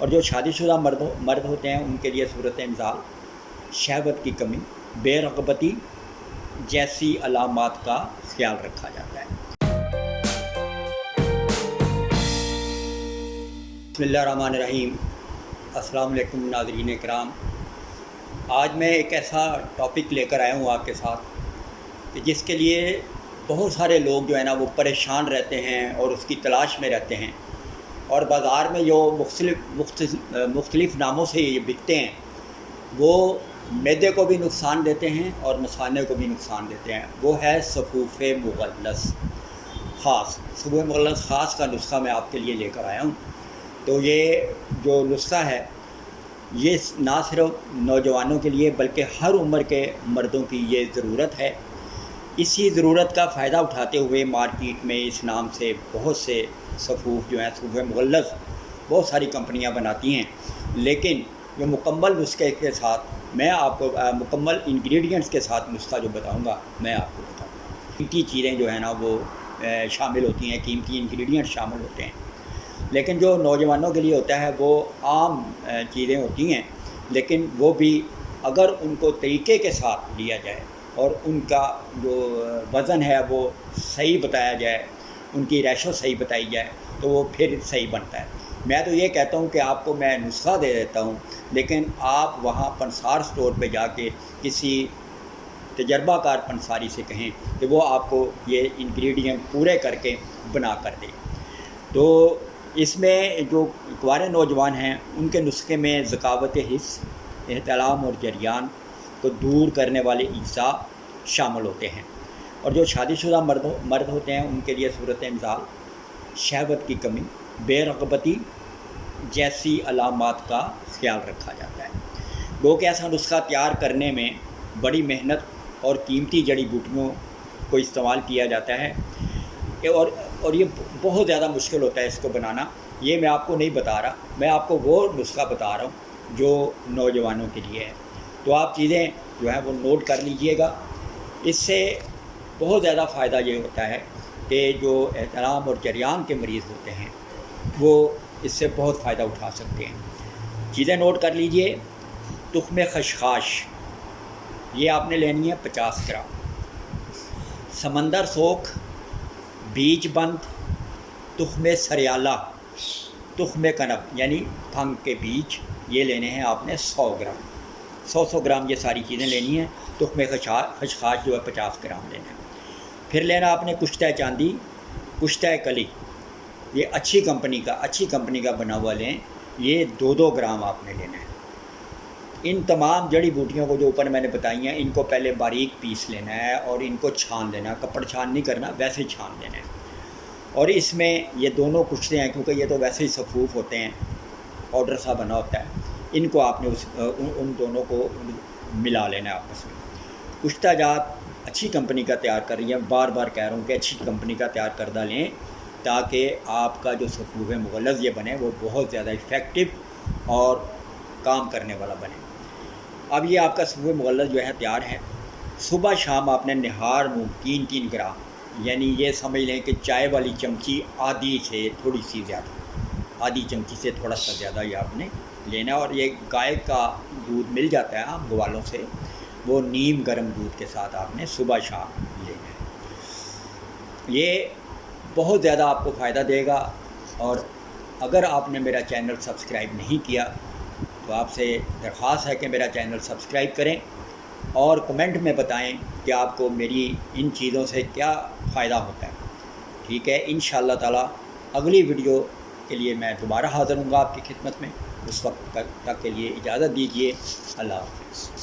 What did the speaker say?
اور जो शादीशुदा मर्द होते हैं उनके लिए सूरत इंजाल, शहवत की कमी, बेरग़बती जैसी अलामात का ख्याल रखा जाता है। बिस्मिल्लाहिर्रहमानिर्रहीम। अस्सलाम वालेकुम नाज़रीन किराम। आज मैं एक ऐसा टॉपिक लेकर आया हूँ आपके साथ कि जिसके लिए बहुत सारे लोग जो है ना वो परेशान रहते हैं और उसकी तलाश में रहते हैं, और बाज़ार में जो मुख्तलिफ़ नामों से ये बिकते हैं वो मैदे को भी नुकसान देते हैं और मसाने को भी नुकसान देते हैं। वो है सफ़ूफ़े मुग़ल्लस ख़ास। सफ़ूफ़े मुग़ल्लस ख़ास का नुस्खा मैं आपके लिए लेकर आया हूँ। तो ये जो नुस्खा है ये ना सिर्फ नौजवानों के लिए बल्कि हर उम्र के मर्दों की ये ज़रूरत है। इसी ज़रूरत का फ़ायदा उठाते हुए मार्केट में इस नाम से बहुत से सफ़ूफ़ जो हैं सफ़ूफ़े मुग़ल्लस बहुत सारी कंपनियां बनाती हैं, लेकिन जो मुकम्मल नुस्खे के साथ मैं आपको मुकम्मल इंग्रेडिएंट्स के साथ नुस्खा जो बताऊंगा मैं आपको बताऊंगा। कीमती चीज़ें जो है ना वो शामिल होती हैं, कीमती इंग्रेडिएंट शामिल होते हैं, लेकिन जो नौजवानों के लिए होता है वो आम चीज़ें होती हैं, लेकिन वो भी अगर उनको तरीक़े के साथ लिया जाए और उनका जो वज़न है वो सही बताया जाए, उनकी रेशो सही बताई जाए तो वो फिर सही बनता है। मैं तो ये कहता हूँ कि आपको मैं नुस्खा दे देता हूँ, लेकिन आप वहाँ पंसार स्टोर पे जाके किसी तजर्बाकार पंसारी से कहें कि वो आपको ये इंग्रेडिएंट पूरे करके बना कर दे। तो इसमें जो कुंवारे नौजवान हैं उनके नुस्खे में ज़कावत हिस्स, एहतलाम और जरियान को दूर करने वाले अज्जा शामिल होते हैं, और जो शादीशुदा मर्द होते हैं उनके लिए सूरत इंजाल, शहवत की कमी, बेरग़बती जैसी अलामात का ख्याल रखा जाता है। वो कि ऐसा नुस्खा तैयार करने में बड़ी मेहनत और कीमती जड़ी बूटियों को इस्तेमाल किया जाता है, और ये बहुत ज़्यादा मुश्किल होता है इसको बनाना। ये मैं आपको नहीं बता रहा, मैं आपको वो नुस्खा बता रहा हूँ जो नौजवानों के लिए है। तो आप चीज़ें जो है वो नोट कर लीजिएगा। इससे बहुत ज़्यादा फ़ायदा ये होता है कि जो एहतराम और जरियान के मरीज़ होते हैं वो इससे बहुत फ़ायदा उठा सकते हैं। चीज़ें नोट कर लीजिए। तुख़्म खशखाश ये आपने लेनी है 50 ग्राम, समंदर सोख, बीज बंद, तुख़्म सरियाला, तुख़्म कनब यानी भंग के बीज ये लेने हैं आपने 100 ग्राम। 100 ग्राम ये सारी चीज़ें लेनी है। तुख़्म खशखाश जो है 50 ग्राम लेना है। फिर लेना आपने कुश्ता चांदी, कुश्ता कली, ये अच्छी कंपनी का बना हुआ लें, ये 2-2 ग्राम आपने लेना है। इन तमाम जड़ी बूटियों को जो ऊपर मैंने बताई हैं इनको पहले बारीक पीस लेना है और इनको छान लेना, कपड़ छान नहीं करना, वैसे ही छान लेना है। और इसमें ये दोनों कुश्ते हैं क्योंकि ये तो वैसे ही सफ़ूफ़ होते हैं, पाउडर सा बना होता है, इनको आपने उन दोनों को मिला लेना है आपस में। कुश्ता जात अच्छी कंपनी का तैयार कर रही है, बार बार कह रहा हूँ कि अच्छी कंपनी का तैयार करदा लें ताकि आपका जो सफ़ूफ़े मुग़ल्लस ये बने वो बहुत ज़्यादा इफ़ेक्टिव और काम करने वाला बने। अब ये आपका सफ़ूफ़े मुग़ल्लस जो है तैयार है। सुबह शाम आपने निहार मूँग 3-3 ग्राम, यानी ये समझ लें कि चाय वाली चमची आधी से थोड़ी सी ज़्यादा, आधी चमची से थोड़ा सा ज़्यादा ये आपने लेना। और ये गाय का दूध मिल जाता है आम ग्वालों से, वो नीम गर्म दूध के साथ आपने सुबह शाम लेना है। ये बहुत ज़्यादा आपको फ़ायदा देगा। और अगर आपने मेरा चैनल सब्सक्राइब नहीं किया तो आपसे दरख्वास्त है कि मेरा चैनल सब्सक्राइब करें और कमेंट में बताएं कि आपको मेरी इन चीज़ों से क्या फ़ायदा होता है। ठीक है, इंशाअल्लाह ताला अगली वीडियो के लिए मैं दोबारा हाज़िर हूँगा आपकी खिदमत में। उस वक्त तक के लिए इजाज़त दीजिए। अल्लाह हाफ़िज़।